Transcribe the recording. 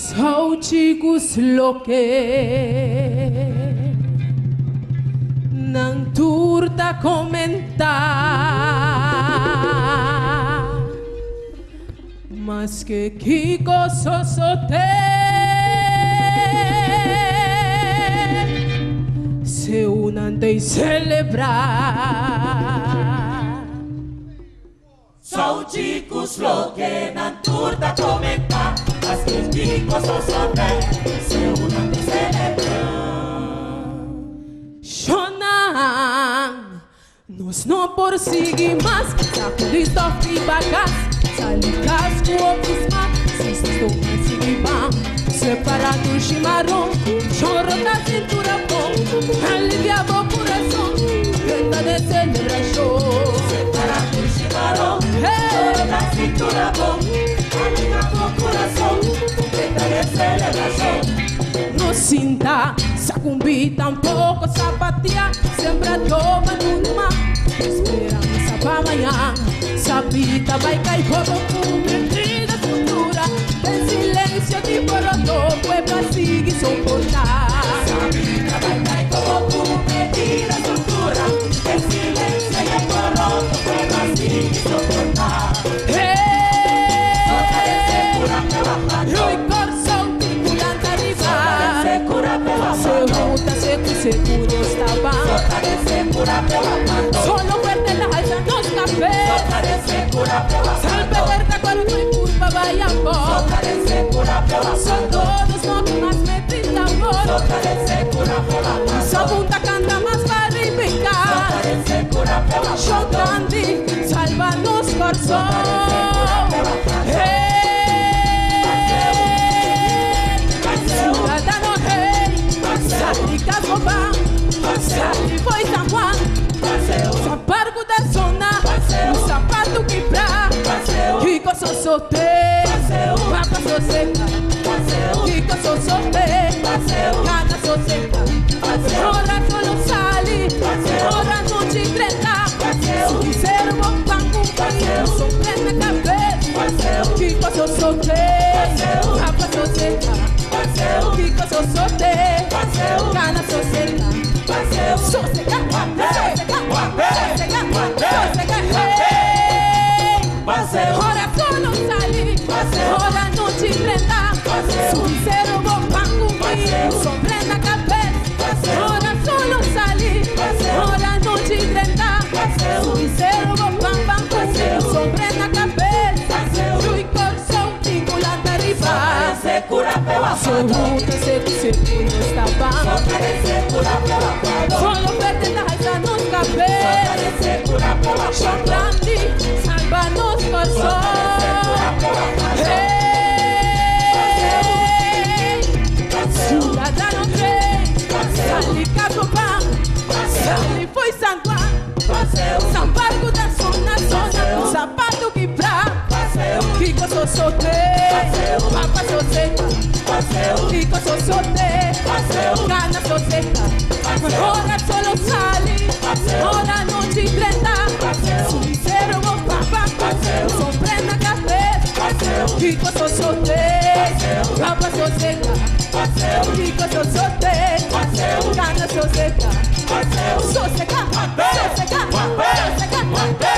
Sauchicus loque Nang turta comentar Mas que Kiko sosote Se unan de celebrar Sauchicus loque Nang turta comentar Mas que Kiko sosote Se unan de celebrar Shonang Nos não perseguir mais Sacudisto e bagas Salikas kuopisma Sistas do conseguivam Separado o chimarrão Choro da cintura bom Aliviava o coração Grita de celebração Separado o chimarrão Choro da cintura bom Aliviava o coração Grita de celebração No sinta Sacumbi tampouco sapatia Sempre toma numa Esperança para amanhã Sabita vai cair como convertida cultura Em silêncio de borotô Foi pra seguir suportar Sabita vai cair como convertida cultura Em silêncio de borotô Foi pra seguir suportar Rui coração tripulante arribar Seguro estava Solo fuerte la alza nos café Salve verde cuerpo y curva vaya por Son todos no que más me brinda amor Esa punta canta más para reivindicar Show grande, salva-nos corazón Ciudadano hey, Sali Cascobá Sali foi San Juan Sapargo da zona O sapato que pra Kiko sosote Papa soseca Kiko sosote Cana soseca Ora solo sali Ora não te treta Sincero bom panco Sorprende cabeça Kiko sosote Papa soseca Kiko sosote Cana soseca Soseca Ora solo sali Ora não te prenda Sincero bom pango Sorprende a cabeça Ora solo sali Ora não te prenda Sincero bom pango Sorprende a cabeça Rui coração vinculante arribar Absoluta seguro estava Solo verde la alza nos café Show grande, salva-nos coração Ciudadano rei Sali Capopá Sali foi San Juan São Pargo da zona O sapato que pra Kiko sosote Papa soseca Kiko sosote Cana soseca Ora solo sali Ora não te prenda Sincero bom papa Sorprende a cabeça Kiko sosote Papa soseca Kiko sosote Cana soseca Soseca Soseca Soseca